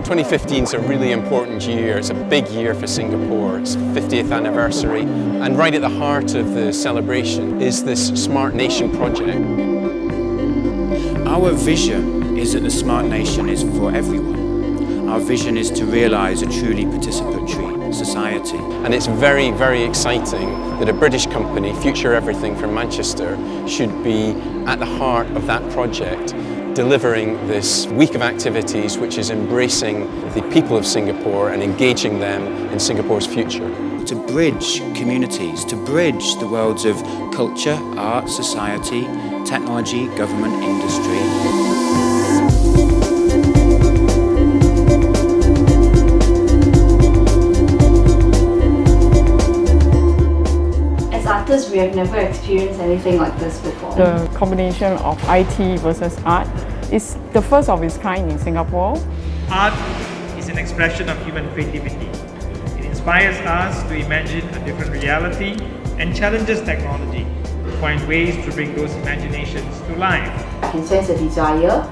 2015 is a really important year. It's a big year for Singapore. It's 50th anniversary. And right at the heart of the celebration is this Smart Nation project. Our vision is that the Smart Nation is for everyone. Our vision is to realise a truly participatory society. And it's very, very exciting that a British company, FutureEverything from Manchester, should be at the heart of that project, delivering this week of activities which is embracing the people of Singapore and engaging them in Singapore's future. To bridge communities, to bridge the worlds of culture, art, society, technology, government, industry. We have never experienced anything like this before. The combination of IT versus art is the first of its kind in Singapore. Art is an expression of human creativity. It inspires us to imagine a different reality and challenges technology to find ways to bring those imaginations to life. I can sense a desire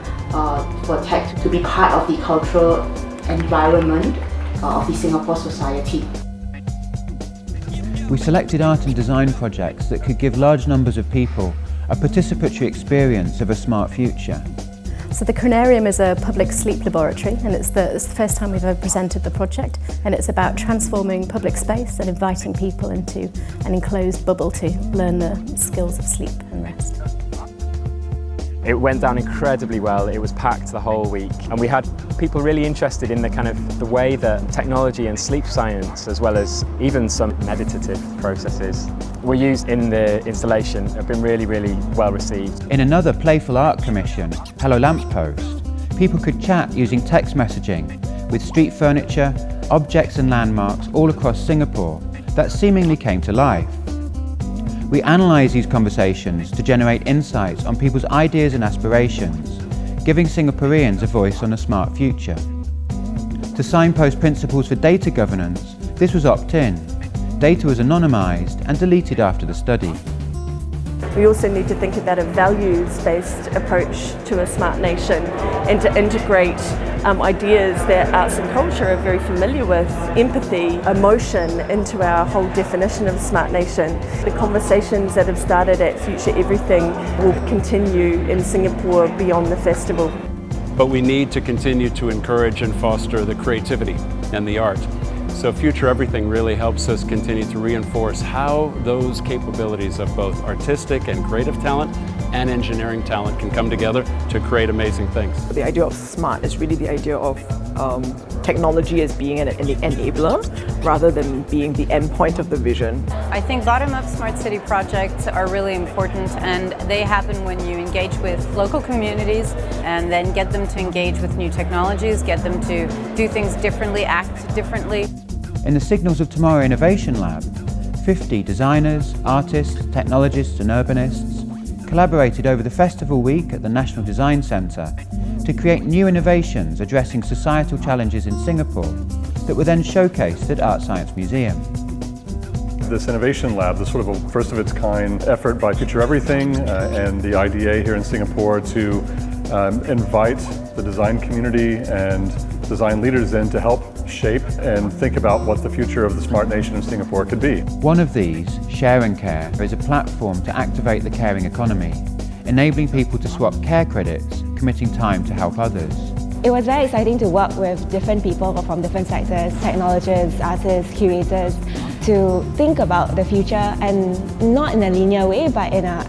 for tech to be part of the cultural environment of the Singapore society. We selected art and design projects that could give large numbers of people a participatory experience of a smart future. So the Cranarium is a public sleep laboratory, and it's the first time we've ever presented the project, and it's about transforming public space and inviting people into an enclosed bubble to learn the skills of sleep and rest. It went down incredibly well. It was packed the whole week, and we had people really interested in the way that technology and sleep science, as well as even some meditative processes, were used in the installation. Have been really, really well received. In another playful art commission, Hello Lamppost, people could chat using text messaging with street furniture, objects and landmarks all across Singapore that seemingly came to life. We analyse these conversations to generate insights on people's ideas and aspirations, giving Singaporeans a voice on a smart future. To signpost principles for data governance, this was opt-in. Data was anonymised and deleted after the study. We also need to think about a values-based approach to a smart nation and to integrate ideas that arts and culture are very familiar with, empathy, emotion, into our whole definition of a smart nation. The conversations that have started at FutureEverything will continue in Singapore beyond the festival. But we need to continue to encourage and foster the creativity and the art. So FutureEverything really helps us continue to reinforce how those capabilities of both artistic and creative talent and engineering talent can come together to create amazing things. The idea of smart is really the idea of technology as being an enabler rather than being the endpoint of the vision. I think bottom-up smart city projects are really important, and they happen when you engage with local communities and then get them to engage with new technologies, get them to do things differently, act differently. In the Signals of Tomorrow Innovation Lab, 50 designers, artists, technologists and urbanists collaborated over the festival week at the National Design Centre to create new innovations addressing societal challenges in Singapore that were then showcased at Art Science Museum. This Innovation Lab, this sort of a first of its kind effort by FutureEverything and the IDA here in Singapore to invite the design community and design leaders in to help shape and think about what the future of the smart nation in Singapore could be. One of these, Share and Care, is a platform to activate the caring economy, enabling people to swap care credits, committing time to help others. It was very exciting to work with different people from different sectors, technologists, artists, curators, to think about the future, and not in a linear way, but in an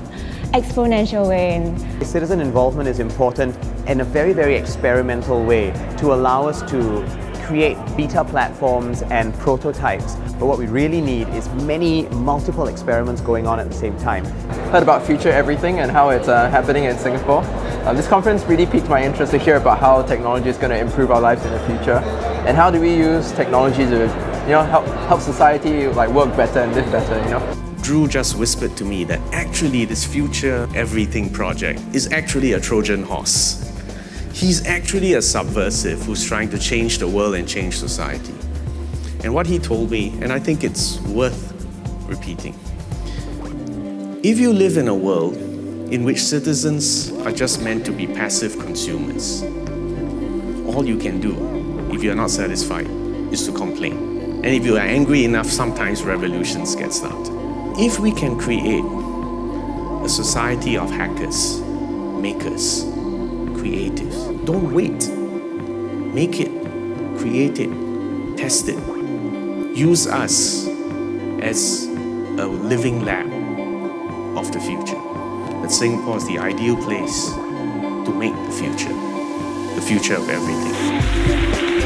exponential way. Citizen involvement is important in a very, very experimental way to allow us to create beta platforms and prototypes. But what we really need is multiple experiments going on at the same time. Heard about FutureEverything and how it's happening in Singapore. This conference really piqued my interest to hear about how technology is going to improve our lives in the future, and how do we use technology to, help society work better and live better, Drew just whispered to me that actually this FutureEverything project is actually a Trojan horse. He's actually a subversive who's trying to change the world and change society. And what he told me, and I think it's worth repeating, If you live in a world in which citizens are just meant to be passive consumers, all you can do, if you're not satisfied, is to complain. And if you are angry enough, sometimes revolutions get started. If we can create a society of hackers, makers, creatives, don't wait. Make it, create it, test it. Use us as a living lab of the future. That Singapore is the ideal place to make the future of everything.